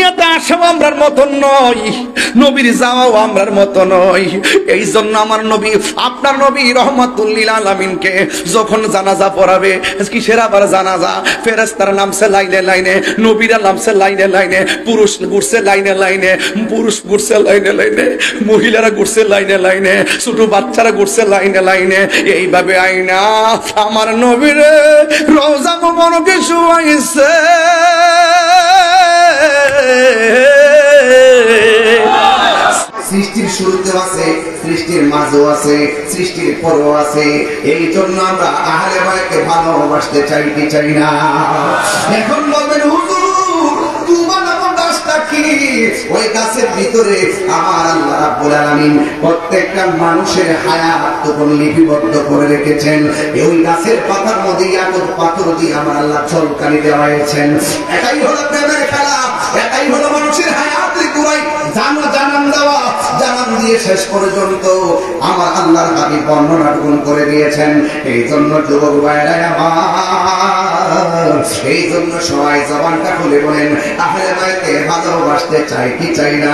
দুনিয়াতে আসাও আমরার মতন নয়, নবীর যাওয়াও আমরার মতো নয়। এই জন্য আমার নবী, আপনার নবী রহমাতুল লিল আলামিনকে যখন জানাজা পড়াবে, কিসের আবার জানাজা, ফেরেশতারা নামছে লাইনে লাইনে, নবীরা নামছে লাইনে লাইনে, পুরুষ ঘুরছে লাইনে লাইনে, পুরুষ ঘুরছে লাইনে লাইনে, মহিলারা ঘুরছে লাইনে লাইনে, ছোট বাচ্চারা ঘুরছে লাইনে লাইনে। এইভাবে আইনা আমার নবীরে রওজা মুবারকে শুয়াইছে। সৃষ্টির শুরুতেও আছে, সৃষ্টির মাঝেও আছে, সৃষ্টির পরেও আছে। এই জন্য আমরা আহলে বায়তকে ভালোবাসতে চাই কি চাই না? এখন বলবেন হুজুর তোমার নাম গাছটা কি? ওই গাছের ভিতরে আমার আল্লাহ রাব্বুল আলামিন প্রত্যেকটা মানুষের হায়াত তখন লিপিবদ্ধ করে রেখেছেন। ওই গাছের পাতার মধ্যে ইয়াকুত পাথর দিয়ে আমার আল্লাহ ঝলকানি দেওয়া হয়েছেন। এটাই হলো প্রেমের খেলা, এটাই হলো মানুষের হায়াতের গুড়াই জানান দেওয়া। জানান দিয়ে শেষ পর্যন্ত আমার আল্লাহর হাবিব বর্ণনাটুকুন করে দিয়েছেন। এই জন্য যুবক ভাইরা আমার, এই জন্য সবাই জবানটা খুলে বলেন আহলে বায়তকে ভালোবাসতে চাই কি চাই না?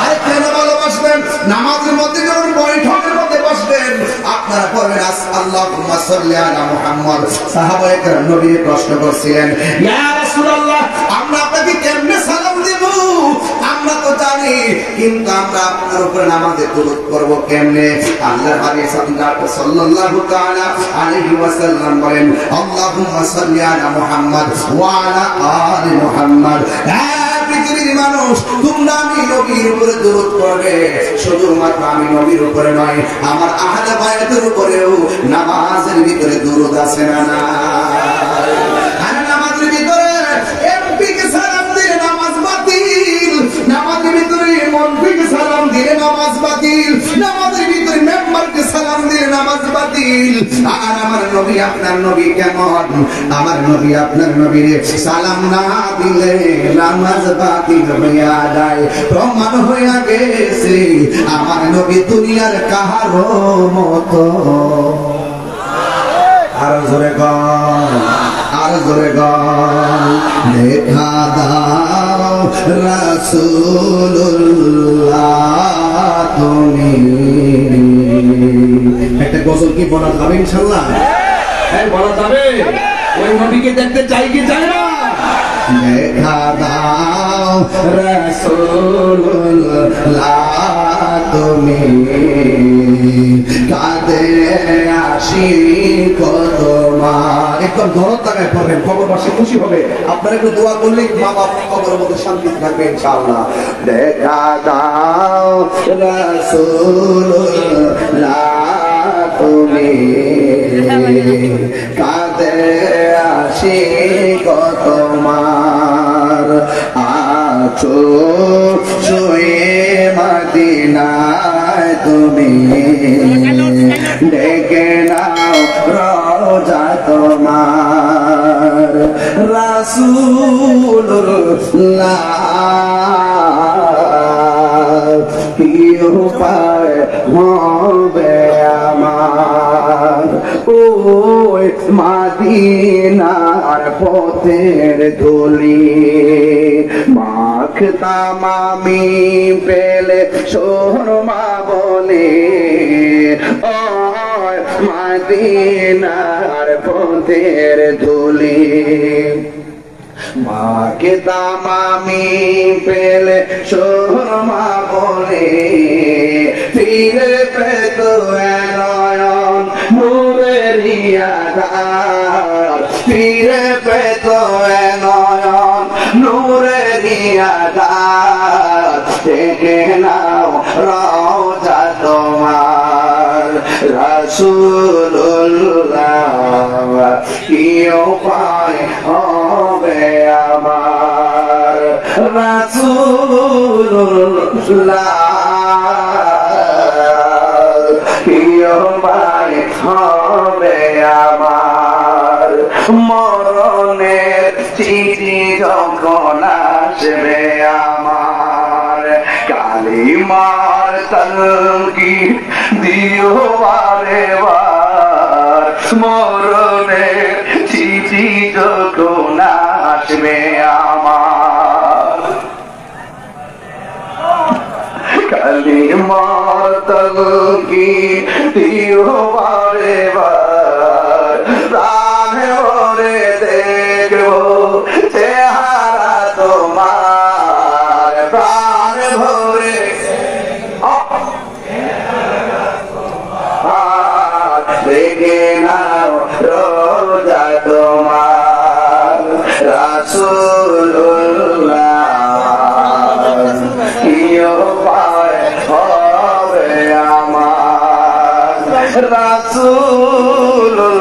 আরে কেন ভালোবাসবেন? নামাজের মধ্যে যখন বৈঠকের মধ্যে বসবেন আপনারা পড়বেন আল্লাহুম্মা সাল্লি আলা মুহাম্মদ। সাহাবায়ে কেরাম নবীকে প্রশ্ন করছিলেন, ইয়া রাসূলুল্লাহ আমরা আপনাকে কেমনে সালাম দেব? আমরা তো জানি, কিন্তু আমরা আপনার উপরে নামাজে দরুদ করব কেমনে? আল্লাহর হাবিব সাল্লাল্লাহু তাআলা আলাইহি ওয়াসাল্লাম বলেন আল্লাহুম্মা সাল্লি আলা মুহাম্মদ ওয়া আলা আলি মুহাম্মদ। পৃথিবীর মানুষ তোমরা আমি নবীর উপরে দরুদ করবে, শুধুমাত্র আমি নবীর উপরে নয়, আমার আহলে বায়তের উপরেও নামাজের ভিতরে দরুদ আছে না না? আর নামাজের ভিতরে এমপিকে সালাম দিলে নামাজ বাতিল, নামাজের ভিতরে মন্ত্রীকে সালাম দিলে নামাজ বাতিল, নামাজের ভিতরে মেম্বারকে সালাম দিলে নামাজ বাতিল। আর আমার নবী আপনার নবী কেমন? আমার নবী আপনার নবীর সালাম না দিলে নামাজ বাতিল হইয়া যায়। প্রমাণ হইয়া গেছে আমার নবী দুনিয়ার কাহারো মতো। আর জোরে গান, আর জোরে গান, দেখা দাও রাসূলুল্লাহ তুমি। একটা গজল কি বলা যাবে ইনশাআল্লাহ? হ্যাঁ বলা যাবে। ওই নবীকে দেখতে চাই কি চাই না? দেখা দাও রাসূলুল্লাহ তুমি, কাঁদে আসি তোমার। একদম ধরত লাগায় পড়বেন, কবরবাসী খুশি হবে। আপনারা একটু দোয়া করলে মা বাপ কবরের মধ্যে শান্তি থাকবে ইনশাআল্লাহ। দেখা দাও রাসূলুল্লাহ তুমি, কাঁদে আসি তোমার। আছো শুয়ে মদিনায় তুমি, ডেকে নাও রওজা তোমার। রাসূলুল্লাহ কি উপায় হবে আমার? ওই মদিনার পথের ধুলি মাখতাম আমি পেলে সুরমা বলে। ওই মদিনার পথের ধুলি মাকে দাম আমি পেলে সুরমা বলে। ফিরে পেত নয়ন মুরেরিয়া ধার, ফিরে পেত নয়ন নূরেরিয়া ধার। দেখে নাও রওজা তোমার। রাসূলুল্লাহ কি উপায় হবে আমার? রাসূলুল্লাহ কি উপায় হবে আমার? মরণের চিঠি যখন আসবে আমার, কালিমার তালকিন দিও বারে বার। মরণের চিঠি যখন আসবে আমার, তলকি দিও বারে বার প্রাণে ভরে দেখবো চেহারা তোমার প্রাণে ভরে দেখে নাও রোজা তোমার রাসূলুল্লাহ কি উপায় হবে আমার রাসূলুল্লাহ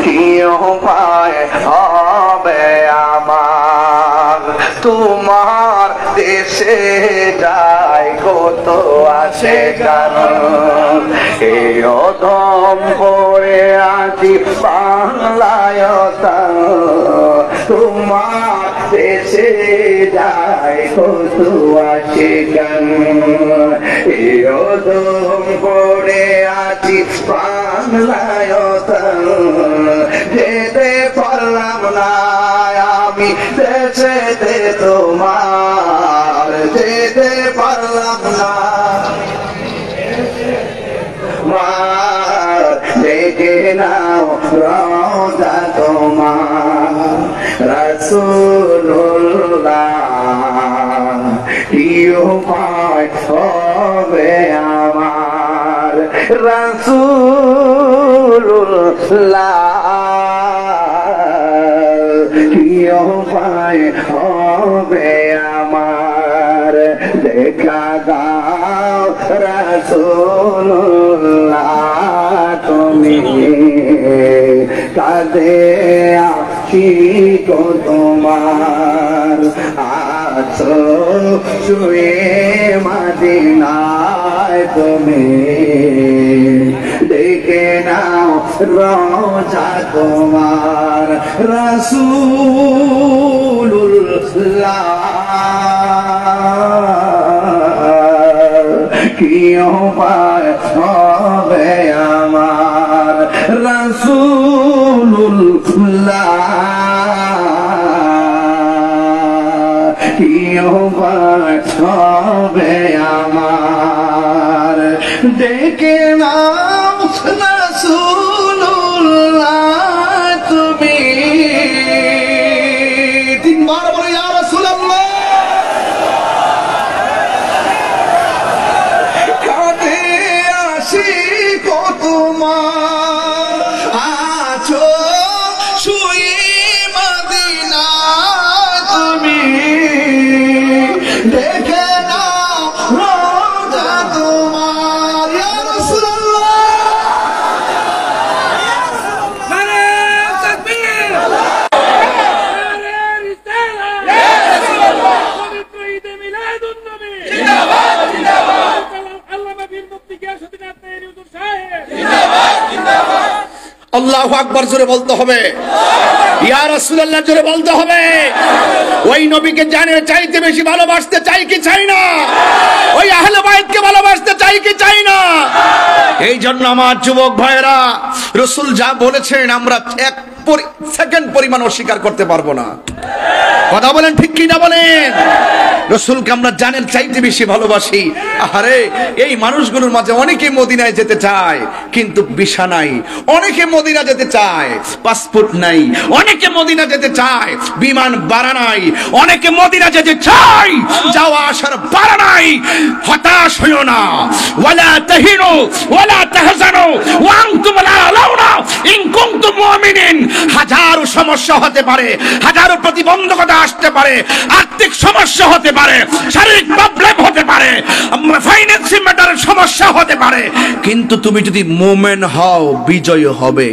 কি উপায় হবে আমার তোমার দেশে যায় কত আছে কারণ এই অধম পড়ে আছি বাংলায় তোমার দেশে যায় কত আছে কারণ এই অধম পড়ে আছি বাংলায় যেতে পারলাম না আমি দেশেতে তোমার যেতে পারলাম না দেখে নাও রোজা তোমার রাসূলুল্লাহ কি উপায় হবে আমার রাসূলুল্লাহ কি উপায় হবে আমার দেখা দাও রাসূলুল্লাহ তুমি কাঁদে আছি গো তোমার আছো শুয়ে মদিনায় তুমি দেখে নাও রোজা তোমার রাসূলুল্লাহ কি উপায় হবে আমার রাসূলুল্লাহ কি উপায় হবে আমার দেখে নাও রাসূলুল্লাহ তুমি তিনবার বলে ইয়া রাসূলুল্লাহ তোমার আছো শুয়ে মদিনা তুমি দেখে নাও রোজা তোমার ইয়া রাসূলুল্লাহ নারে তাকবীর নারে রিসালাত ইয়া রাসূলুল্লাহ পবিত্র ঈদে মিলাদুন নবী জিন্দাবাদ জিন্দাবাদ আল্লামা বীর মুফতি গিয়াসউদ্দিন আত্মারি হুজুর সাহেব জিন্দাবাদ জিন্দাবাদ আল্লাহু আকবার জোরে বলতে হবে ইয়া রাসূলুল্লাহ জোরে বলতে হবে ওই নবীকে জানের চাইতে বেশি ভালোবাসতে চাই কি চাই না ওই আহলে বাইতকে ভালোবাসতে চাই কি চাই না এই জন্য আমার যুবক ভাইরা রাসূল যা বলেছেন আমরা এক সেকেন্ড পরিমাণ অস্বীকার করতে পারবো না কথা বলেন ঠিক কি না বলেন রাসূলকে আমরা জানের চাইতে বেশি ভালোবাসি আরে এই মানুষগুলোর মাঝে অনেকে মদিনায় যেতে চায় কিন্তু ভিসা নাই অনেকে মদিনা যেতে চায় পাসপোর্ট নাই অনেকে মদিনা যেতে চায় বিমান ভাড়া নাই অনেকে মদিনা যেতে চায় যাওয়া আসার ভাড়া নাই হতাশ হইও না ওয়ালা তাহিনু ওয়ালা তাহজানু ওয়া আনতুম লা আলাউনা ইন কুনতুম মুমিনিন হাজারো সমস্যা হতে পারে হাজারো প্রতিবন্ধকতা আসতে পারে আর্থিক সমস্যা হতে পারে শারীরিক প্রবলেম হতে পারে ফাইন্যান্সিয়াল ম্যাটারের সমস্যা হতে পারে কিন্তু তুমি যদি মুমিন হও বিজয় হবে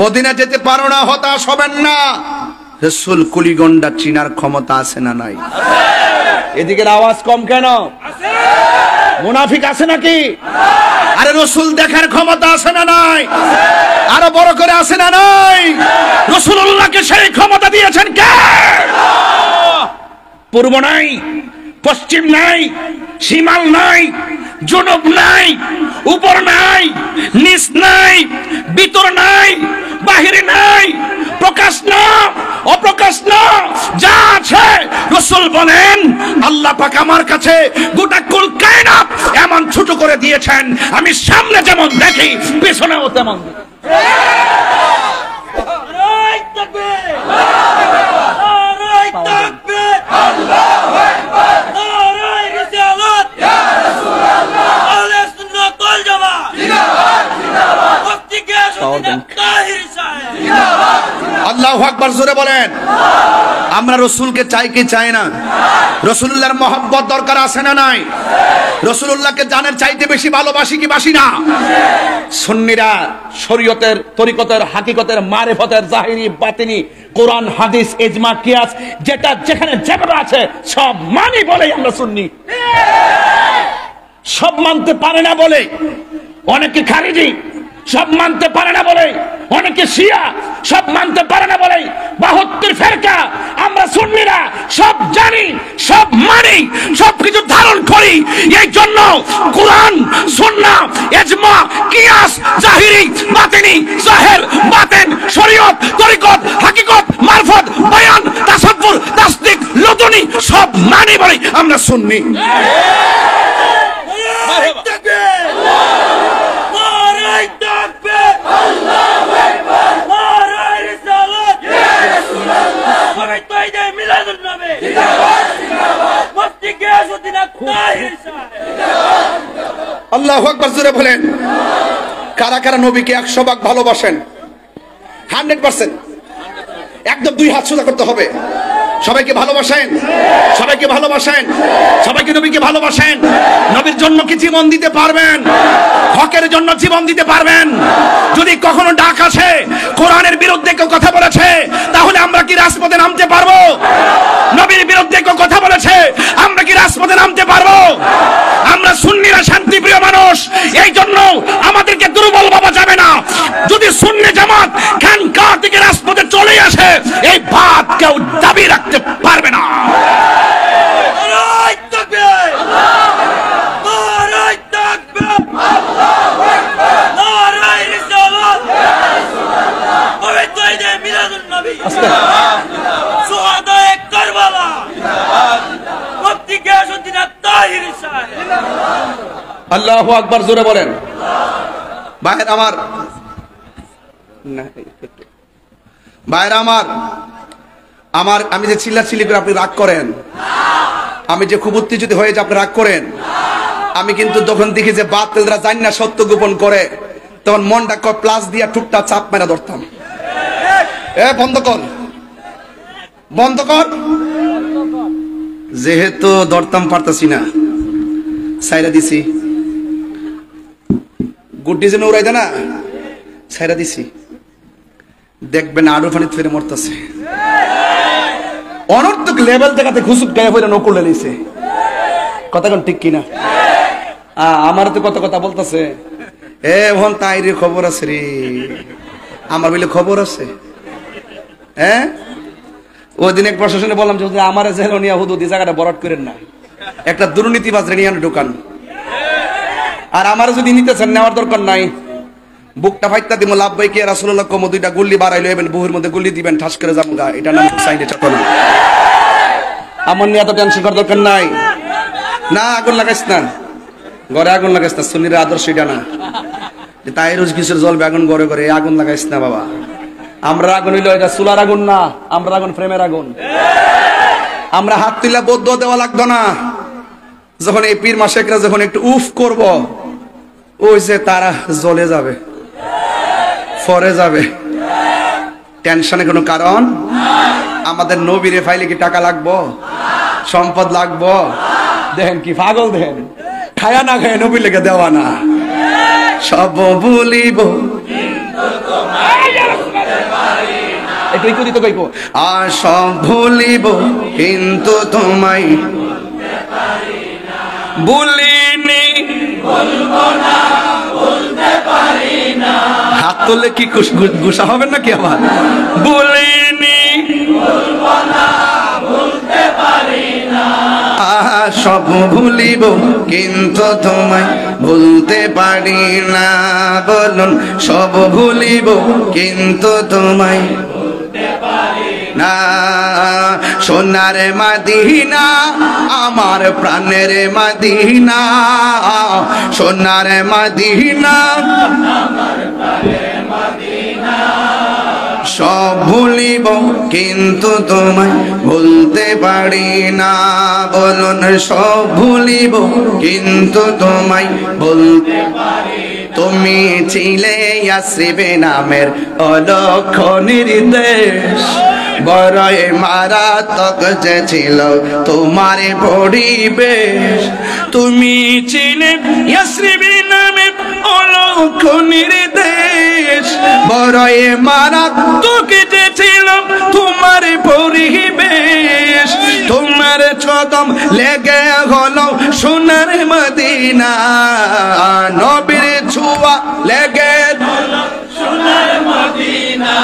মদিনা যেতে পারো না হতাশ হবেন না রাসূল কুলিগন্ডা চিনার ক্ষমতা আছে না নাই এদিকের আওয়াজ কম কেন আছে মুনাফিক আছে নাকি আরে রাসূল দেখার ক্ষমতা আছে না নাই আরো বড় করে আছে না নাই রাসূলুল্লাহকে সেই ক্ষমতা দিয়েছেন কে পূর্ব নাই পশ্চিম নাই শিমাল নাই জনব নাই উপর নাই নিচ নাই ভিতর নাই বাহিরে নাই প্রকাশ না অপ্রকাশ না যা আছে রাসূল বলেন দিয়েছেন, আমি সামনে যেমন দেখি পেছনেও তেমন দেখি। নারায়ে তাকবীর, নারায়ে তাকবীর, আল্লাহু আকবার, নারায়ে রিসালাত, ইয়া রাসূলুল্লাহ, আহলে সুন্নাত ওয়াল জামাত, জিন্দাবাদ জিন্দাবাদ, মুফতি গিয়াসউদ্দিন তাহির সাহেব, জিন্দাবাদ জিন্দাবাদ। আল্লাহু আকবার, জোরে বলেন। আমরা রসুলকে চাই কি চাই না? রসুলুল্লাহর মহব্বত দরকার আছে না নাই? রসুলুল্লাহকে জানের চাইতে বেশি ভালোবাসি কি বাসি না? সুন্নিরা শরীয়তের, তরিকতের, হাকিকতের, মারিফতের, জাহিরি, বাতিনি, কোরআন, হাদিস, ইজমা, কিয়াস যেটা যেখানে যেভাবে আছে সব মানি বলেই আমরা সুন্নি। সব মানতে পারে না বলে অনেকে খারিজি, সব মানতে পারে না বলে অনেকে শিয়া, সব মানতে পারে না বলে 72 ফেরকা। আমরা সুন্নিরা সব জানি, সব মানি, সবকিছু ধারণ করি। এই জন্য কোরআন, সুন্নাহ, ইজমা, কিয়াস, জাহিরি, বাতিনি, জাহের, বাতেন, শরীয়ত, তরিকত, হাকিকত, মারফত, বয়ান, তাসাব্বুর, তাসদিক, লুতুনি সব মানি বলে আমরা সুন্নি। নারায়ে তাকবীর, নারায়ে তাকবীর, আল্লাহু আকবার, নারায়ে রিসালাত, ইয়া রাসূলুল্লাহ, সবাই তো ঈদে মিলাদুন নবী, জিন্দাবাদ জিন্দাবাদ, মুফতি গিয়াসউদ্দিন তাহির সাহেব, জিন্দাবাদ। আল্লাহু আকবার, জোরে বলেন। কারা কারা নবীকে 100 ভাগ ভালোবাসেন? 100%, একদম 2 হাত সোজা করতে হবে। সবাইকে ভালোবাসেন, সবাইকে ভালোবাসেন, সবাইকে নবীকে ভালোবাসেন। নবীর জন্য কি জীবন দিতে পারবেন? হকের জন্য জীবন দিতে পারবেন? যদি কখনো ডাক আসে কোরআনের বিরুদ্ধে কেউ কথা বলেছে, তাহলে আমরা কি রাজপথে নামতে পারবো? নবীর বিরুদ্ধে কেউ কথা বলেছে, আমরা কি রাজপথে নামতে পারবো? আমরা সুন্নিরা শান্তিপ্রিয় মানুষ, এই জন্য আমাদেরকে দুর্বল ভাবা যাবে না। যদি সুন্নি জামাত খানকা থেকে রাজপথে চলে আসে, এই ভাত কেউ দাবি রাখতে পারবে না। নারায়ে তাকবীর, নারায়ে তাকবীর, আল্লাহু আকবার, নারায়ে রিসালাত, ইয়া রাসূলুল্লাহ, সবাই তো ঈদে মিলাদুন নবী, জিন্দাবাদ জিন্দাবাদ, সুহাদায়ে কারবালা, জিন্দাবাদ জিন্দাবাদ, মুফতি গিয়াসউদ্দিন তাহির সাহেব, জিন্দাবাদ। আল্লাহু আকবার, জোরে বলেন। ভাইরা আমার, ভাইরা আমার আমি যে চিল্লাচিল্লি করে আপনি রাগ করেন, আমি যে খুব উত্তেজিত হয়ে যে আপনি রাগ করেন, আমি কিন্তু যখন দেখি যে বাতিলরা জানি না সত্য গোপন করে, তখন মনটা প্লাস দিয়া টুকটা চাপ মেরা ধরতাম। বন্ধ কর, বন্ধ কর। যেহেতু ধরতাম পারতাছি না, সাইরা দিছি। গুড্ডি যেন উড়াই দেয় না, সাইরা দিছি। দেখবেন আরো পানি ফেরে মরতেছে। অনর্থক লেভেল দেখাতে খুশুক গায়ে ফেরে নকুলে নিছে। কথা কোন ঠিক কিনা? আমার তো কত কথা বলতেছে, এখন তাই রে খবর আছে রে, আমার বলে খবর আছে। হ্যাঁ, ওই দিন এক প্রশাসনে বললাম যে আমার জেল নিয়ে হুদুদ এই জায়গাটা বরাট করেন না, একটা দুর্নীতিবাজ রে নিয়ে ঢোকান। আর আমার যদি নিতেছেন, নেওয়ার দরকার নাই। বুকটা ফাইটটা দিব, লাভ ভাই কে রাসূলুল্লাহ কম 2টা গুল্লি বাড়াইলো এবেন, বুহুর মধ্যে গুল্লি দিবেন, ঠাস করে যাবো গা। এটা নাম সাইডে চাপানো। আমার নিয়ে এত টেনশন করার দরকার নাই। না, আগুন লাগাইস না, ঘরে আগুন লাগাইস না। সুন্নির আদর্শ এটা না যে তাই রোজ কিসের জ্বলবে আগুন ঘরে ঘরে, আগুন লাগাইস না বাবা। আমরা আগুন হইলো এটা চুলার আগুন না, আমরা আগুন ফ্রেমের আগুন। আমরা হাত তুলে বদ্ধ দেওয়া লাগতো না। যখন এই পীর মাসেকরা যখন একটু উফ করব, ওই যে তারা জ্বলে যাবে, ফরে যাবে। টেনশনে কোনো কারণ? আমাদের নবীরে ফাইলে কি টাকা লাগবো, সম্পদ লাগবো? দেখেন কি পাগল, দেখেন খায়া না খায় নবী লেগে দেওয়া না। সব ভুলিব একটু ইকো দিতে কইব, আর সব ভুলিব কিন্তু তোমায় ভুলিনি, বলবো না, বলতে পারি না। হাত তুললে কি গুসা হবেন নাকি আমার? ভুলিনি, বলবো না, বলতে পারি না। সব ভুলিব কিন্তু তোমায় ভুলতে পারি না। বলুন, সব ভুলিব কিন্তু তোমায় ভুলতে পারি না। না সোনার মদিনা আমার প্রাণের মদিনা সোনার মদিনা সব ভুলিব কিন্তু তোমায় ভুলতে পারি না বলুন সব ভুলিব কিন্তু তোমায় ভুলতে পারি তুমি ছিলে ইয়াসরিবে নামের অলক্ষ নির্দেশ বড়ই মারাত্মক যে ছিল তোমার পরিবেশ তুমি ছিলে ইয়াসরিবে নামের অলক্ষ নির্দেশ বড়ই মারাত্মক যে ছিল তোমার পরিবেশ তোমার কদম লেগে হলো সোনার মদিনা নবীর ছোঁয়া লেগে হলো সোনার মদিনা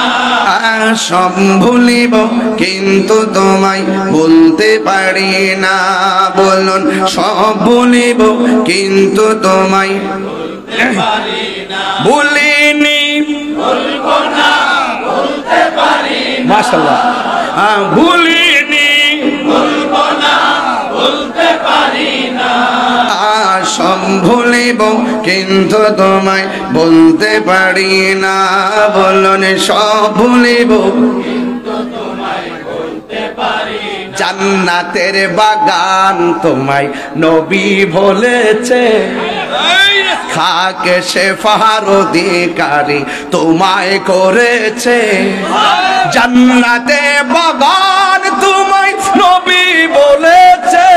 সব ভুলিব কিন্তু তোমায় বলতে পারি না বলুন সব ভুলিব কিন্তু তোমায় বলতে পারি না ভুলিনি বলবো না বলতে পারি মাশাআল্লাহ ভুলিনি বলবো না বলতে পারি না সব ভুলিব কিন্তু তোমায় বলতে পারি না বলুন সব ভুলিব কিন্তু তোমায় বলতে পারি জান্নাতের বাগান তোমায় নবী বলেছে খাকে শেফার অধিকারী তোমায় করেছে জান্নাতে বাগান তোমায় নবী বলেছে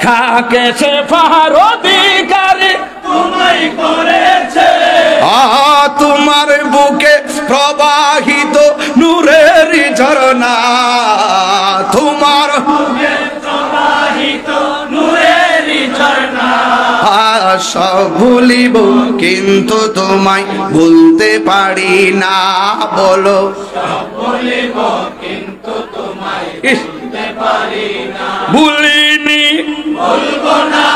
খাকে শেফার অধিকারী তোমায় করেছে তোমার বুকে প্রবাহিত নূরের ঝরনা তোমার বুকে প্রবাহিত নূরের ঝরনা সব ভুলিব কিন্তু তোমায় ভুলতে পারি না বলো সব ভুলিব কিন্তু তোমায় ভুলতে পারি না ভুলিনি বলবো না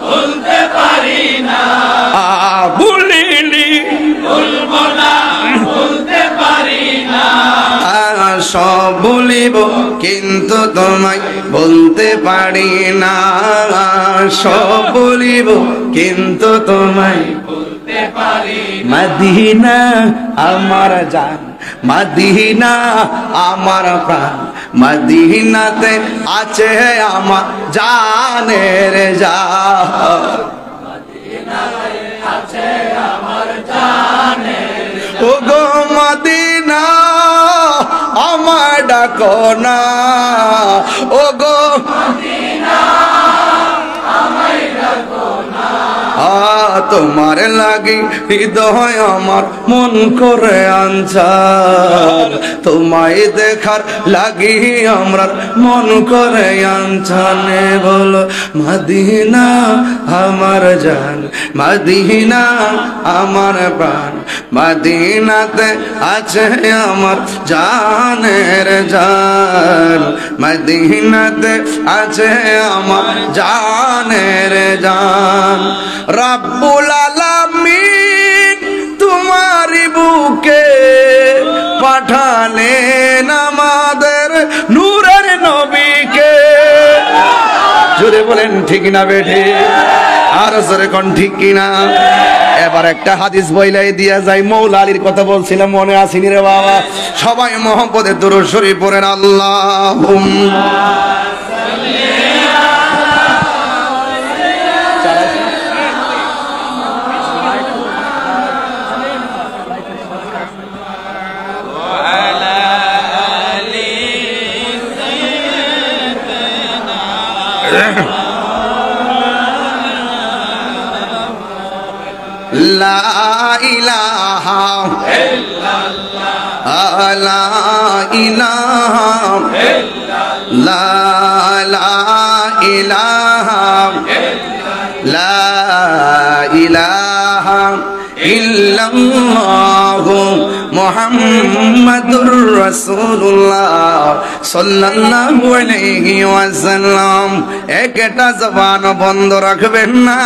ভুলতে পারি না ভুলিনি বলবো না ভুলতে পারি না সব ভুলিব কিন্তু তোমায় বলতে পারি না সব ভুলিব কিন্তু তোমায় বলতে পারি মদিনা আমার জান মদিনা আমার প্রাণ মদিনাতে আছে আমার জানের জান মদিনাতে আছে আমার জানের ও গো মদিনা আমার ডাকো না ও গো মদিনা আমায় ডাকো না তোমার লাগি হৃদয় আমার মন করে আনছান তোমায় দেখার লাগি আমরা মন করে আনছানে বলো মদিনা আমার জান মদিনা আমার প্রাণ মদিনাতে আছে আমার জানের জান মদিনাতে আছে আমার জানের জান রব্বুল আলামিন তোমারি বুকে পাঠালেন আমাদের নূরের নবীকে জোরে বলেন ঠিক না বেঠে আর জোরে কোন ঠিক কিনা এবার একটা হাদিস বইলাই দিয়া যায় মৌলা আলীর কথা বলছিলাম মনে আসেনি রে বাবা সবাই মোহাম্মদের দুরূদ শরীফ পড়েন আল্লাহুম্মা লা ইলাহা ইল্লাল্লাহ লা ইলাহা ইল্লাল্লাহ লা ইলাহা ইল্লাল্লাহ লা ইলাহা ইল্লাল্লাহ মুহাম্মাদুর রাসূলুল্লাহ সাল্লাল্লাহু আলাইহি ওয়াসাল্লাম। একটা জবান বন্ধ রাখবেন না।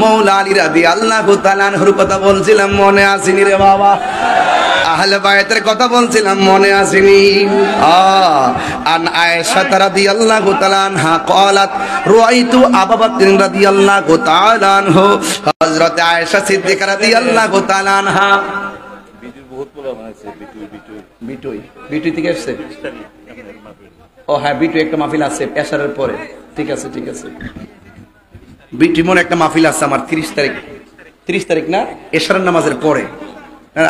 মৌলা আলী রাদিয়াল্লাহু তাআলা আনহুর কথা বলছিলাম, মনে আসেনি রে বাবা? আহলে বায়তের কথা বলছিলাম, মনে আসেনি? আন আয়েশা রাদিয়াল্লাহু তাআলা আনহা ক্বালাত রাআইতু আবু বকর রাদিয়াল্লাহু তাআলা আনহু, হযরত আয়েশা সিদ্দিকা রাদিয়াল্লাহু তাআলা আনহা। বিটুই থেকে আসছে? ও হ্যাঁ, বিটু একটা মাহফিল আছে এশারের পরে। ঠিক আছে ঠিক আছে, বিটু মনে একটা মাহফিল আছে আমার 30 তারিখ না, এশারের নামাজের পরে।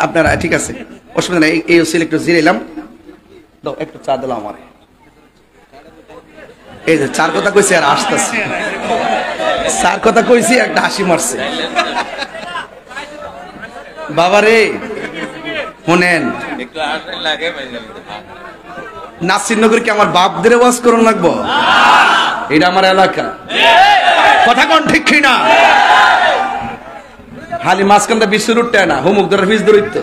আপনারা ঠিক আছে, অসুবিধা নেই। এই ওসিল একটু জিরাইলাম, দাও একটু চা দিলাম আমার। এই যে চার কথা কইছি আর আসতেছে, চার কথা কইছি একটা হাসি মারছে। বাবারে শুনেন, নাসিরনগর কি আমার বাপদের ওয়াজ করুন লাগবো? এটা আমার এলাকা, কথা কোন ঠিক না? খালি মাঝখানটা বিশ্ব রুটটা না, হুমুক ধরে ফিস দরিত।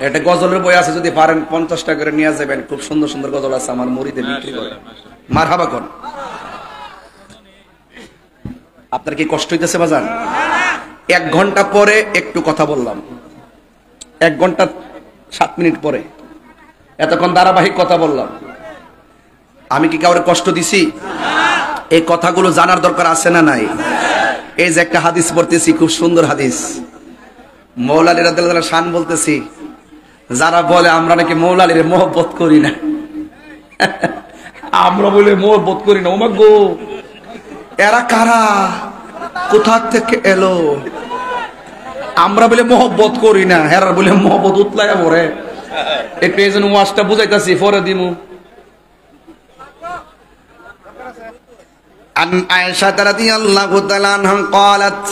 একটা গজলের বই আছে, যদি পারেন 50 টাকা করে নিয়ে যাবেন। খুব সুন্দর সুন্দর গজল আছে, আমার মুরিদে বিক্রি করে। মারহাবা কোন। আপনার কি কষ্ট হইতেছে বাজান? 1 ঘন্টা পরে একটু কথা বললাম, 1 ঘন্টা 7 মিনিট পরে এতক্ষণ ধারাবাহিক কথা বললাম। আমি কি কাউরে কষ্ট দিছি? এই কথাগুলো জানার দরকার আছে না নাই? এই যে একটা হাদিস পড়তেছি, খুব সুন্দর হাদিস। মৌলা আলী রাদিয়াল্লাহু তাআলা শান বলতেছি, যারা বলে আমরা নাকি মৌলা আলীর মহব্বত করি না, আমরা বলে মহব্বত করি না, ওমা গো, এরা কারা, কোথা থেকে এলো? আমরা বলে মহব্বত করি না, এরা বলে মহব্বত উতলায়া পড়ে। একটু এই জন্য ওয়াজটা বুঝাইতাছি, পরে দিমু। আন আয়েশা রাদিয়াল্লাহু তাআলা আনহা ক্বালাত,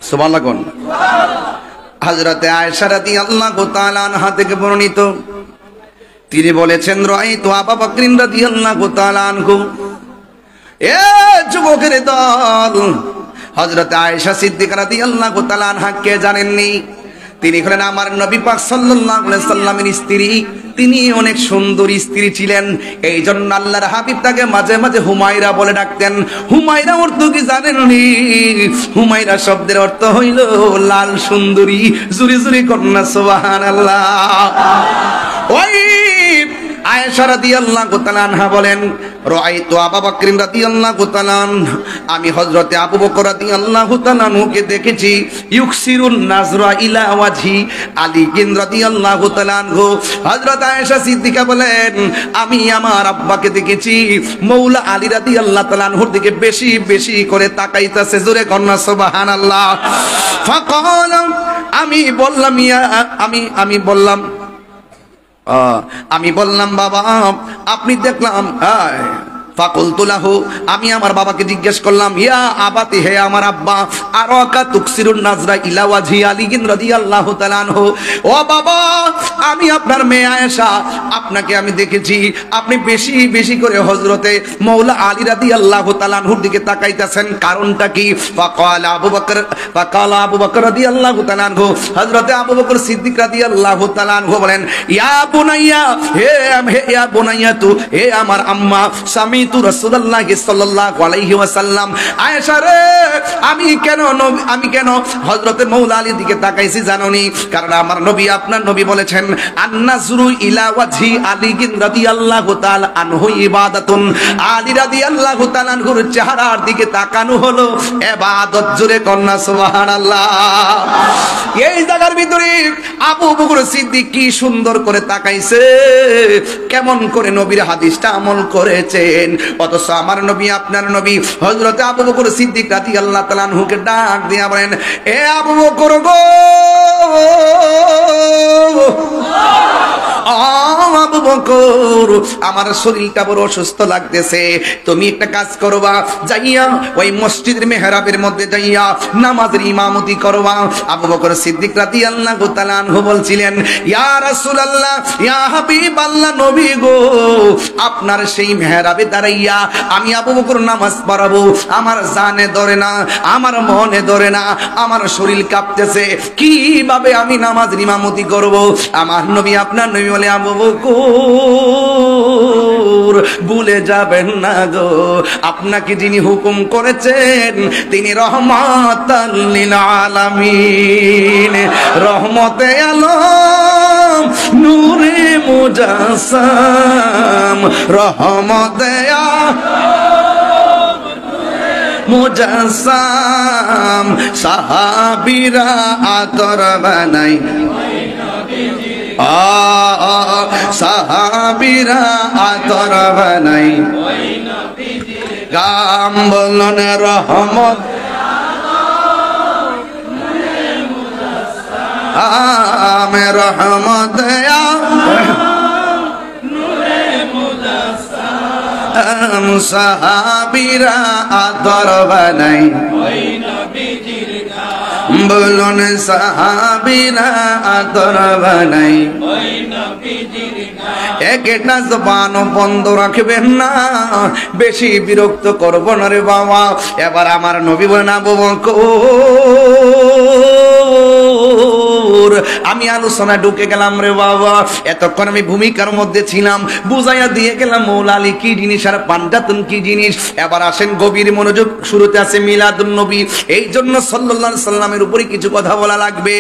সুবহানাল্লাহ কোন। হযরতে আয়েশা রাদিয়াল্লাহু তাআলা আনহা থেকে বর্ণিত, তিনি বলেছেন, রাআইতু আবু বকর রাদিয়াল্লাহু তাআলা আনহু, এ যুবকের দল, হযরত আয়েশা সিদ্দিকা রাদিয়াল্লাহু তাআলা আনহা কে জানেননি? তিনি হলেন আমার নবী পাক সাল্লাল্লাহু আলাইহি সাল্লামের স্ত্রী। তিনি অনেক সুন্দরী স্ত্রী ছিলেন, এই জন্য আল্লাহর হাবিব তাকে মাঝে মাঝে হুমায়রা বলে ডাকতেন। হুমায়রা অর্থ কি জানেননি? হুমায়রা শব্দের অর্থ হইল লাল সুন্দরী। জুরি জুরি কন্যা সুবহানাল্লাহ। ওই আয়েশা রাদিয়াল্লাহু তাআলা আনহা বলেন, রাআইতু আবু বকর রাদিয়াল্লাহু তাআলা, আমি হযরতে আবু বকর রাদিয়াল্লাহু তাআলা কে দেখেছি, ইউকসিরুন নাজরা ইলা ওয়াজহি আলী রাদিয়াল্লাহু তাআলা আনহু। হযরত আয়েশা সিদ্দিকা বলেন, আমি আমার আব্বাকে দেখেছি মৌলা আলী রাদিয়াল্লাহু তাআলা আনহুর দিকে বেশি বেশি করে তাকাইতাছে। জোরে কন্যা সুবহানাল্লাহ। ফাকাল, আমি বললাম বাবা, আপনি দেখলাম। ফাকুলতু লাহু, আমি আমার বাবাকে জিজ্ঞেস করলাম, ইয়া আবাতি, হে আমার আব্বা, আরাকা তুকসিরুন নাজরা ইলা ওয়াজহি আলী রাদিয়াল্লাহু তাআলা আনহু। ও বাবা, আমি আপনার মেয়ে আয়েশা, আপনাকে আমি দেখেছি আপনি বেশি বেশি করে হযরতে মৌলা আলী রাদিয়াল্লাহু তাআলা আনহুর দিকে তাকাইতেছেন, কারণটা কি? ফাকালা আবু বকর রাদিয়াল্লাহু তাআলা আনহু, হযরতে আবু বকর সিদ্দিক রাদিয়াল্লাহু তাআলা আনহু বলেন, ইয়া বুনাইয়া, ইয়া বুনাইয়াতু, হে আমার আম্মা, সামিতু রাসূলুল্লাহ সাল্লাল্লাহু আলাইহি ওয়াসাল্লাম। আয়েশা রে, আমি কেন হযরতে মৌলা আলীর দিকে তাকাইছি জানোনি? কারণ আমার নবী, আপনার নবী বলেছেন, আন-নাজরু ইলা ওয়াজহি আলী রাদিয়াল্লাহু তাআলা আনহু ইবাদাতুন। আলী রাদিয়াল্লাহু তাআলা আনহুর চেহারার দিকে তাকানো হলো ইবাদত। জোরে কন্যা সুবহানাল্লাহ। এই জায়গার ভিতরে আবু বকর সিদ্দিক কি সুন্দর করে তাকাইছে, কেমন করে নবীর হাদিসটা আমল করেছেন। অথচ আমার নবী, আপনার নবী হযরত আবু বকর সিদ্দিক রাদিয়াল্লাহু তাআলা আনহুকে ডাক দিয়া বলেন, এ আবু বকর গো, আবু বকর, আমার শরীরটা বড় অসুস্থ লাগতেছে, তুমি একটা কাজ করবা, যাইয়া ওই মসজিদের মেহরাবের মধ্যে যাইয়া নামাজের ইমামতি করবা। আবু বকর সিদ্দিক রাদিয়াল্লাহু তাআলা আনহু বলছিলেন, ইয়া রাসূলুল্লাহ, ইয়া হাবিবাল্লাহ, নবী গো, আপনার সেই মেহরাবে দাঁড়াইয়া আমি আবু বকর নামাজ পড়াবো, আমার জানে ধরে না, আমার মনে ধরে না, আমার শরীর কাঁপতেছে, কিভাবে আমি নামাজের ইমামতি করব? আমার নবী, আপনার নবী বলে, আবু বকর, ভুলে যাবেন না গো, আপনাকে যিনি হুকুম করেছেন তিনি রহমাতাল লিল আলামিন, রহমতে আলম, নূরে মুজাসসাম, রহমতে মুজাসসাম, সাহাবীরা আতর বানাই, সাহাবীরা আতর বানাই, গাম বলন রহমত আমে, রহমত সাহাবীরা আতর বানাই, বলুন সাহাবীরা আতর বানাই। একটা জবান বন্ধ রাখবেন না, বেশি বিরক্ত করব না রে বাবা। এবার আমার নবী বলেন, আবু বকর, আমি আলোচনা ঢুকে গেলাম রে বাবা, এতক্ষণ আমি ভূমিকার মধ্যে ছিলাম, বুঝাইয়া দিয়ে গেলাম মৌলা আলী কি জিনিস আর পান্ডাতুন কি জিনিস। এবার আসেন গভীর মনোযোগ, শুরুতে আছে মিলাদুন নবী, এই জন্য সাল্লাল্লাহু আলাইহি সাল্লামের উপরে কিছু কথা বলা লাগবে।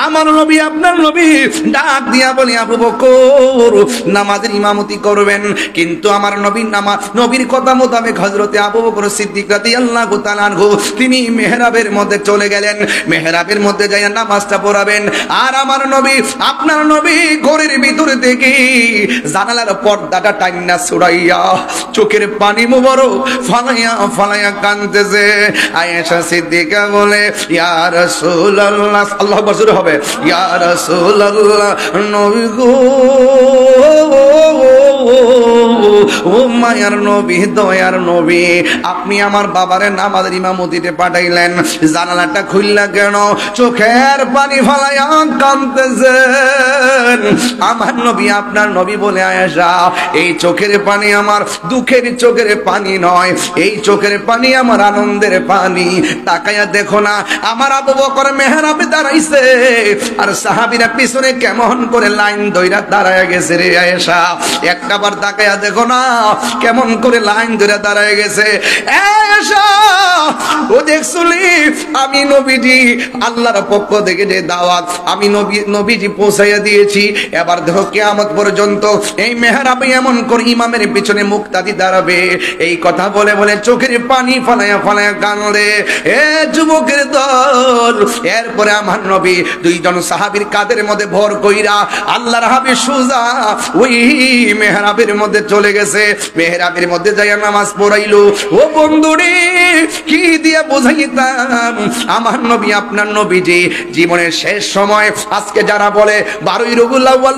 আমার নবী, আপনার নবী ডাক দিয়া বলি, আবু বকর, নামাজের ইমামতি করবেন, কিন্তু আমার নবীর কথা মোতাবেক হযরতে আবু বকর সিদ্দিক রাদিয়াল্লাহু তাআলা আনহু তিনি মেহরাবের মধ্যে চলে গেলেন, মেহরাবের মধ্যে যাইয়া নামাজটা পড়াবেন। আর আমার নবী, আপনার নবী ঘরের ভিতর থেকে জানালার পর্দাটা টাইনা ছুড়াইয়া চোখের পানি মোবারক ফালাইয়া ফালাইয়া কাঁদতেছে। আয়েশা সিদ্দিকা বলে, ইয়া রাসূলুল্লাহ, আল্লাহু আকবার জোরে হবে, ইয়া রাসূলুল্লাহ, নবী গো, ও মায়ার নবী, দয়ার নবী, আপনি আমার বাবারে নামাজের ইমামতিতে পাঠাইলেন, জানালাটা খুললা কেন? চোখের পানি ফালাইয়া কাঁদতেছেন। আমার নবী, আপনার নবী বলে, আয়েশা, এই চোখের পানি আমার দুঃখের চোখের পানি নয়, এই চোখের পানি আমার আনন্দের পানি। তাকায়া দেখো না, আমার আবু বকর মেহরাবে দাঁড়াইছে, আর সাহাবীরা পিছনে কেমন করে লাইন ধইরা দাঁড়ায় গেছে রে আয়েশা, একটাবার তাকায়া দেখো না কেমন করে লাইন ধরে দাঁড়ায় গেছে। আয়েশা, ও দেখছলি, আমি নবীজি আল্লাহর পক্ষ থেকে যে দাওয়াত আমি নবীজি পৌঁছাইয়া দিয়েছি, এবার দেখো কিয়ামত পর্যন্ত এই মেহরাবে এমন করে ইমামের পিছনে মুক্তাদি দাঁড়াবে। এই কথা বলে বলে চোখের পানি ফালাইয়া ফালাইয়া কান্দে। এ যুবকের দল, এরপরে আমার নবী দুইজন সাহাবীর কাদের মধ্যে ভর কইরা আল্লাহর হাবিব সুজা ওই মেহরাবের মধ্যে চলে গেছে, মেহরাবের মধ্যে যাইয়া নামাজ পড়াইলো। ও বন্ধুরে, কি দিয়ে বোঝাইতাম আমার নবী, আপনার নবীজি জীবনের শেষ সময়, আজকে যারা বলে 12ই রবিউল আউয়াল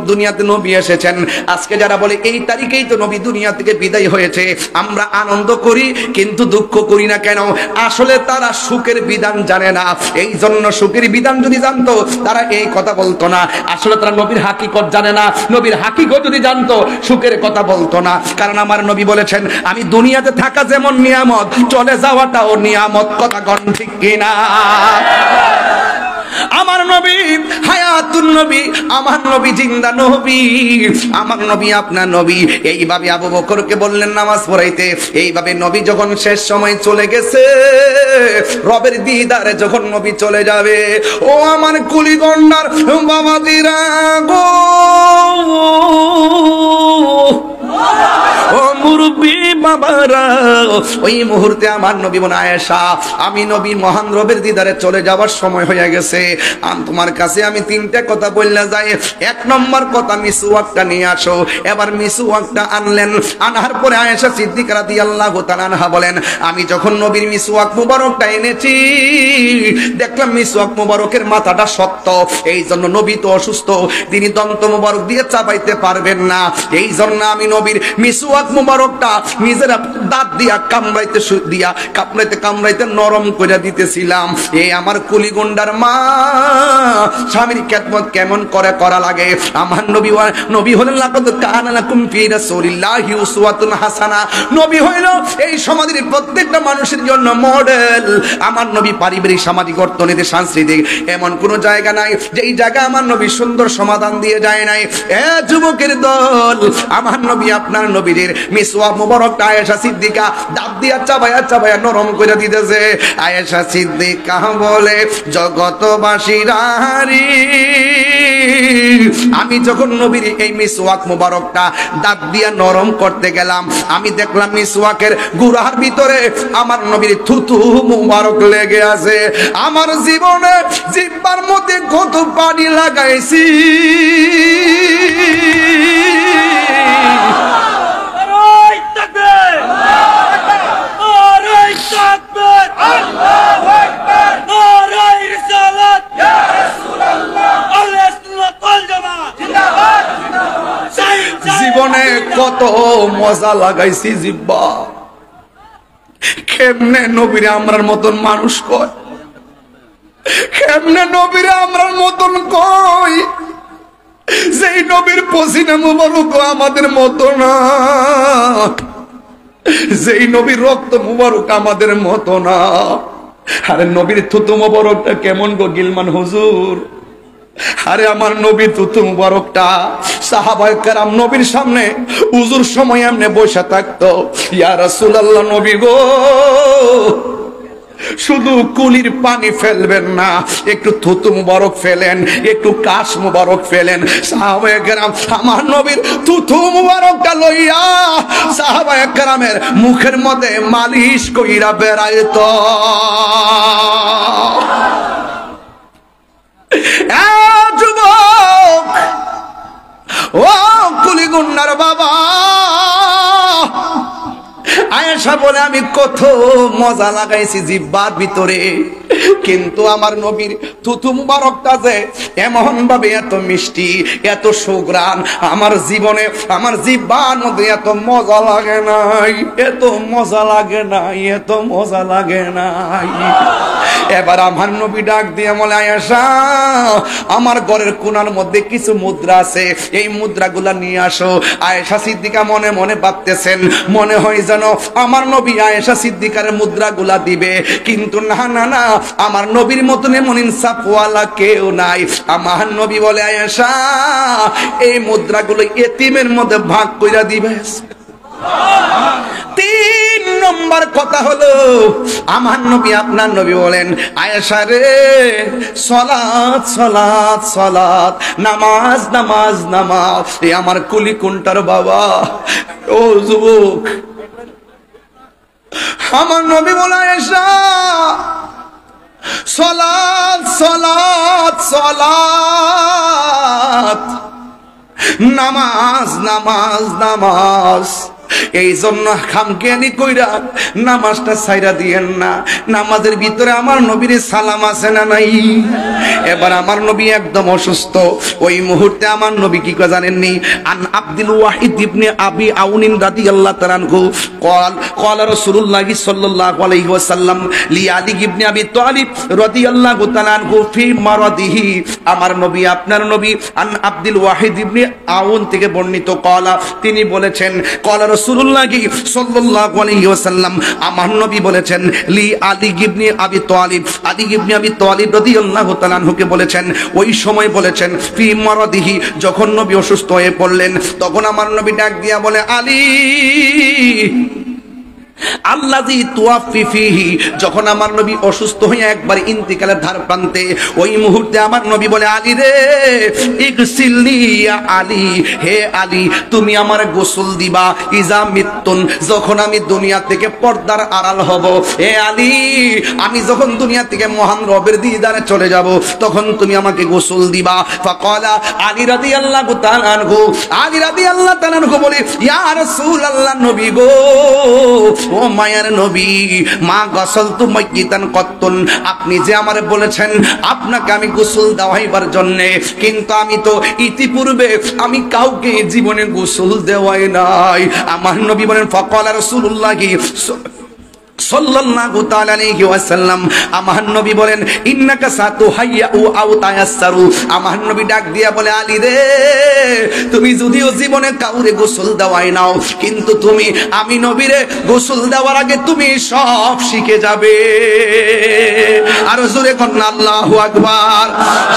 দুনিয়াতে নবী এসেছেন, আজকে যারা বলে এই তারিখেই তো নবী দুনিয়া থেকে বিদায় হয়েছে, আমরা আনন্দ করি কিন্তু দুঃখ করি না কেন? আসলে তারা সুখের বিধান জানে না, এই জন্য সুখের বিধান যদি জানতো তারা এই কথা বলতো না। আসলে তারা নবীর হাকিকত জানে না, নবীর হাকিকত যদি জানতো সুখের কথা বলতো না। কারণ আমার নবী বলেছেন, আমি দুনিয়াতে থাকা যেমন নিয়ামত, চলে যাওয়াটাও নিয়ামত। কথা কোন ঠিক কিনা? আমার নবী হায়াতুন নবী, আমার নবী জিন্দা নবী, আমার নবী আপনার নবী। এইভাবে আবু বকরকে বললেন নামাজ পড়াইতে। এইভাবে নবী যখন শেষ সময় চলে গেছে, রবের দিদারে যখন নবী চলে যাবে, ও আমার কুলিগন্ডার বাবাজিরা গো, ও মুরব্বি বাবা ওই মুহূর্তে আমার নবী বলেন আয়েশা আমি নবী মহান রবের দিদারে চলে যাওয়ার সময় হয়ে গেছে, তোমার কাছে আমি তিনটা কথা বললে যাই। এক নম্বর কথা মিসওয়াকটা নিয়ে আসো। এবার মিসওয়াকটা আনলেন, আনার পরে আয়েশা সিদ্দিকা রাদিয়াল্লাহু তাআলা আনহা বলেন আমি যখন নবীর মিসওয়াক মুবারকটা এনেছি দেখলাম মিসওয়াক মুবারকের মাথাটা শক্ত, এই জন্য নবী তো অসুস্থ, তিনি দন্ত মুবারক দিয়ে চাবাইতে পারবেন না, এই জন্য আমি নবীর মিসওয়াক মুবারকটা নিজের দাঁত দিয়া কামড়াইতে নরম করে দিতেছিলাম। এই আমার কুলিগুন্ডার মা, স্বামীর খেদমত কেমন করে করা লাগে। আমার নবী হলেন লাকাদ কানা লাকুম ফি রাসূলিল্লাহি উসওয়াতুন হাসানা, নবী হইল এই সমাজের প্রত্যেকটা মানুষের জন্য মডেল। আমার নবী পারিবারিক, সামাজিক, অর্থনীতি, সাংস্কৃতিক এমন কোন জায়গা নাই যেই জায়গা আমার নবী সুন্দর সমাধান দিয়ে যায় নাই। এ যুবকের দল, আমার নবী আপনার নবীর মিসওয়াক মুবারকটা আয়েশা সিদ্দিকা দাঁত দিয়া চাবায়া নরম করে দিতেছে। আয়েশা সিদ্দিকা বলে জগতবাসীরা আমি যখন নবীর এই মিসওয়াক মুবারকটা দাঁত দিয়া নরম করতে গেলাম আমি দেখলাম মিসওয়াকের গুড়ার ভিতরে আমার নবীর থুতু মুবারক লেগে আছে। আমার জীবনে জিহ্বার মধ্যে কত পানি লাগাইছি, জীবনে কত মজা লাগাইছি জিব্বা। কেমনে নবীরে আমরার মতন মানুষ কয়, কেমনে নবীরে আমরার মতন কয়, যেই নবীর পসিনা মুবারক আমাদের মতো না, যেই নবীর রক্ত মুবারক আমাদের মতো না। আরে নবীর থুতু মুবারকটা কেমন গো গিলমান হুজুর। আরে আমার নবীর থুতু মুবারকটা সাহাবায়ে কেরাম নবীর সামনে উজুর সময় এমনি বসে থাকতো, ইয়া রাসূলুল্লাহ নবী গো শুধু কুলির পানি ফেলবেন না, একটু থুতু মুবারক ফেলেন, একটু কাশ মুবারক ফেলেন। সাহাবায়ে কেরাম আমার নবীর থুতু মুবারকটা লইয়া সাহাবায়ে কেরামের মুখের মধ্যে মালিশ কইরা বেড়াইতো। যুবক, ও কুলিগুন্ডার বাবা, আয়েশা বলে আমি কত মজা লাগাইছি জিহ্বার ভিতরে, কিন্তু আমার নবীর থুতু মুবারকটা যে এমন ভাবে এত মিষ্টি, এত সুঘ্রাণ, আমার জীবনে আমার জিহ্বার মধ্যে এত মজা লাগে নাই, এত মজা লাগে নাই, এত মজা লাগে নাই। এবার আমার নবী ডাক দিয়ে বলে আয়েশা আমার ঘরের কোণার মধ্যে কিছু মুদ্রা আছে, এই মুদ্রাগুলা নিয়ে আসো। আয়েশা সিদ্দিকা মনে মনে ভাবতেছেন মনে হয় যেন আমার নবী আয়েশা সিদ্দিকার মুদ্রাগুলা দিবে, কিন্তু না না না, আমার নবীর মতন এমন ইনসাফওয়ালা কেউ নাই। আমার নবী বলে আয়েশা এই মুদ্রাগুলো এতিমের মধ্যে ভাগ কইরা দিবে। তিন নম্বর কথা হলো আমার নবী আপনার নবী বলেন আয়েশা রে সালাত সালাত সালাত, নামাজ নামাজ নামাজ। এই আমার কুলি কুন্টার বাবা, ও যুবক, আমার নবী বলে আয়েশা সালাত সালাত সালাত, নামাজ নামাজ নামাজ। এই জন্য খামখেয়ালি কইরা নামাজটা ছাইরা দিয়েন না। নামাজের ভিতরে আমার নবীর সালাম আছে না নাই? এবার আমার নবী একদম অসুস্থ, ওই মুহূর্তে আমার নবী কি করে জানেননি? আন আব্দুল ওয়াহিদ ইবনে আবি আউনিন রাদিয়াল্লাহু তাআলা আনহু قال رسول الله صلى الله عليه وسلم لعلي بن ابي طالب رضي الله تعالى عنه في مرضه। আমার নবী আপনার নবী আন আব্দুল ওয়াহিদ ইবনে আউন থেকে বর্ণিত قال, তিনি বলেছেন قال রাসূলুল্লাহ সাল্লাল্লাহু আলাইহি ওয়াসাল্লাম, আমার নবী বলেছেন লি আলী ইবনে আবি তালিব, আলী ইবনে আবি তালিব রাদিয়াল্লাহু তাআলা আনহুকে বলেছেন, ওই সময় বলেছেন ফি মারাদিহি, যখন নবী অসুস্থ হয়ে পড়লেন তখন আমার নবী ডাক দিয়া বলে আলী আল্লাযী তুওয়াফি ফিহি, যখন আমার নবী অসুস্থ হয়ে একবার ইন্তিকালের ধার প্রান্তে, ওই মুহূর্তে আমার নবী বলে, আলী রে ইগসিলনি ইয়া আলী, হে আলী তুমি আমার গোসল দিবা, ইজা মিত্তুন, যখন আমি দুনিয়া থেকে পর্দার আড়াল হব, হে আলী আমি যখন দুনিয়া থেকে মহান রবের দিদারে চলে যাব, তখন তুমি আমাকে গোসল দিবা। ফাকালা আলী রাদিয়াল্লাহু তাআলা আনহু, আলী রাদিয়াল্লাহু তাআলা আনহু বলে, ইয়া রাসূলুল্লাহ, নবী গো, ও মায়ার নবী, মা গসলতু মাইয়িতান কত্তুন, আপনি যে আমারে বলেছেন আপনাকে আমি গোসল দেওয়াইবার জন্য, কিন্তু আমি তো ইতিপূর্বে আমি কাউকে জীবনে গোসল দেওয়াই নাই। আমার নবী বলেন, ফাকালা রাসূলুল্লাহ সাল্লাল্লাহু তাআলা আলাইহি ওয়াসাল্লাম, আমার নবী বলেন, ইন্নাকা সাতুহাইয়াউ আও তায়াসসারু, আমার নবী ডাক দিয়া বলে, আলী রে তুমি যদিও জীবনে কাউরে গোসল দেওয়াই নাও, কিন্তু তুমি আমি নবীরে গোসল দেওয়ার আগে তুমি সব শিখে যাবে। আর জোরে কোন আল্লাহু আকবার,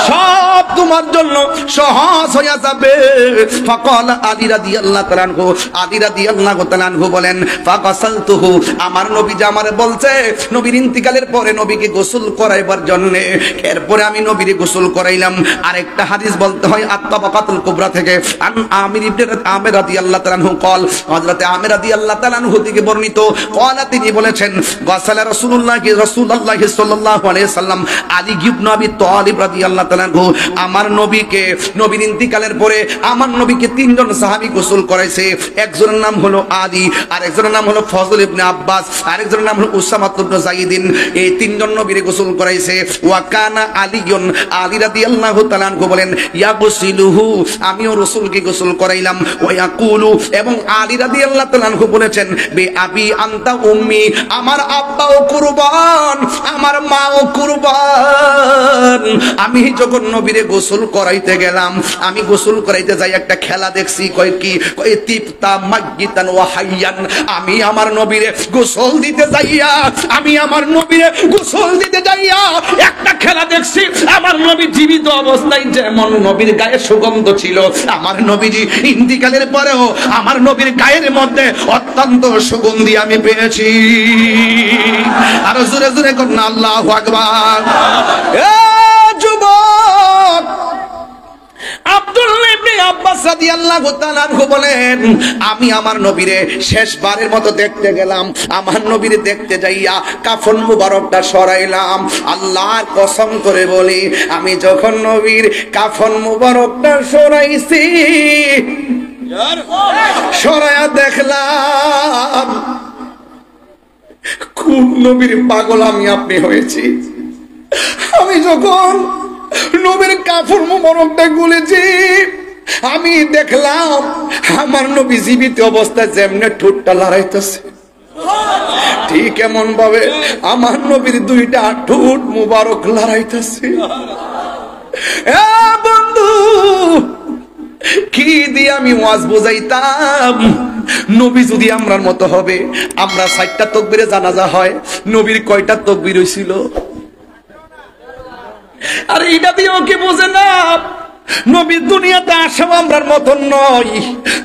সব তোমার জন্য সহজ হয়ে যাবে। ফাকালা আলী রাদিয়াল্লাহু তাআলা আনহু, আলী রাদিয়াল্লাহু তাআলা আনহু বলেন, ফাকাসালতুহু, আমার নবী আমারে বলছে নবীর ইন্তিকালের পরে নবীকে গোসল করাইবার জন্য, এরপরে আমি নবীরে গোসল করাইলাম। আরেকটা হাদিস বলতে হয় আত-তাবাকাতুল কুবরা থেকে, আন আমির ইবনে আমির রাদিয়াল্লাহু তাআলা আনহু قال, হযরত আমির রাদিয়াল্লাহু তাআলা আনহু থেকে বর্ণিত, قال তিনি বলেছেন, গাসালা রাসূলুল্লাহ সাল্লাল্লাহু আলাইহি ওয়াসাল্লাম আলী ইবনে আবি তালিব রাদিয়াল্লাহু তাআলা আনহু, আমার নবীকে নবীর ইন্তিকালের পরে আমার নবীকে তিনজন সাহাবী গোসল করাইছে। একজনের নাম হলো আলী, আরেকজনের নাম হলো ফজল ইবনে আব্বাস, আরেকজনের নাম হলো উসামা ইবনে যায়েদিন। এই তিনজন নবীরে গোসল করাইছে। ওয়া কানা আলীয়ুন, আলী রাদিয়াল্লাহু তাআলা আনহু বলেন, ইয়াগসিলুহু, আমিও রাসূলকে গোসল করাইলাম। ওয়া ইয়াকুলু, এবং আলী রাদিয়াল্লাহু তাআলা আনহু বলেছেন, বে আবি আনতা উম্মি, আমার আব্বাও কুরবান, আমার মাও কুরবান। আমি যখন নবীরে গোসল করাইতে গেলাম, আমি গোসল করাইতে যাই একটা খেলা দেখছি, কয় কি, কয় তিপ্তা মাগিতান ওয়া হাইয়ান, আমি আমার নবীরে গোসল দিতে যাইয়া, আমি আমার নবীরে গোসল দিতে যাইয়া একটা খেলা দেখছি। আমার নবী জীবিত অবস্থায় যেমন নবীর গায়ে সুগন্ধ ছিল, আমার নবীজি ইন্তিকালের পরেও আমার নবীর গায়ের মধ্যে অত্যন্ত সুগন্ধি আমি পেয়েছি। আর জোরে জোরে করুন আল্লাহু আকবার। এ যুবক, আব্দুল্লাহ ইবনে আব্বাস রাদিয়াল্লাহু তাআলা আনহু বলেন, আমি আমার নবীরে শেষবারের মতো দেখতে গেলাম। আমার নবীরে দেখতে যাইয়া কাফন মুবারকটা সরাইলাম। আল্লাহর কসম করে বলি, আমি যখন নবীর কাফন মুবারকটা সরাইছি, সরাইয়া দেখলাম খুব নবীর পাগল আমি আপনি হয়েছি। আমি যখন নবীর কাফন মুবারকটা গুলেছি, আমি দেখলাম আমার নবী জীবিত অবস্থায় যেমনে ঠোঁটটা লড়াইতেছে, ঠিক এমন ভাবে আমার নবীর দুইটা ঠোঁট মুবারক লড়াইতেছে। এ বন্ধু, কি দিয়ে আমি ওয়াজ বুঝাইতাম? নবী যদি আমরার মতো হবে, আমরা ৬০টা তাকবীরে জানাজা হয়, নবীর কয়টা তাকবীর হইছিল? আর এটা দিয়ে ওকে বোঝে না, নবীর দুনিয়াতে আসাও আমরার মতো নয়,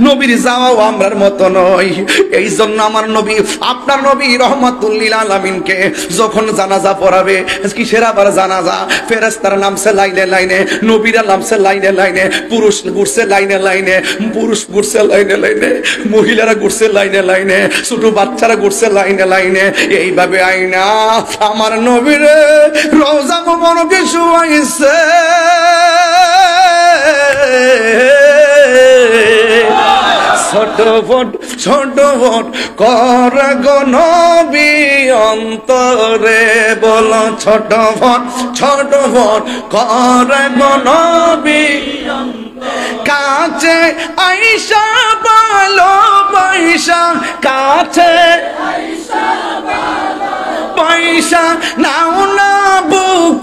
নবীর যাওয়াও আমরার মতো নয়। এই জন্য আমার নবী, আপনার নবী রহমাতুল লিল আলামিনকে যখন জানাজা পড়াবে, কিসের আবার জানাজা? ফেরেশতারা নামছে লাইনে লাইনে, নবীরা নামছে লাইনে লাইনে, পুরুষ ঘুরছে লাইনে লাইনে, পুরুষ ঘুরছে লাইনে লাইনে, মহিলারা ঘুরছে লাইনে লাইনে, ছোট বাচ্চারা ঘুরছে লাইনে লাইনে। এইভাবে আইনা আমার নবীরে রওজা মুবারকে শুয়াইছে। ছোট ফট কর গো নবী অন্তরে, বলো ছোট ফট কর গো নবী, কাছে আইসা বলো পয়সা, কাছে পয়সা নাও না বুক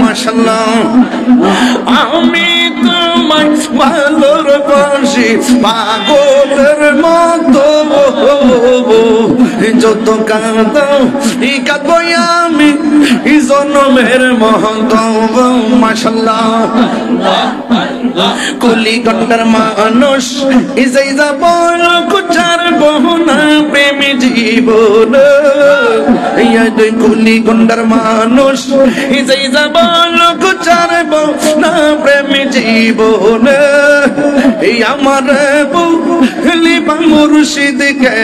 মাশাআল্লাহ আমি তোমায় ভালোর বাসি পাগলের মতো যত কাঁদাও এই কাঁদবো আমি এই জন্মের মহন্ত মাশাআল্লাহ কুলি গন্ডার মানুষ ইজাই যাব কুচার বহনা প্রেম জীবন ইয়া দুই কুলি গন্ডার মানুষ ইজাই যাব কুচার বহনা প্রেম জীবন এই আমার বউ লিবা মুর্শিদ কে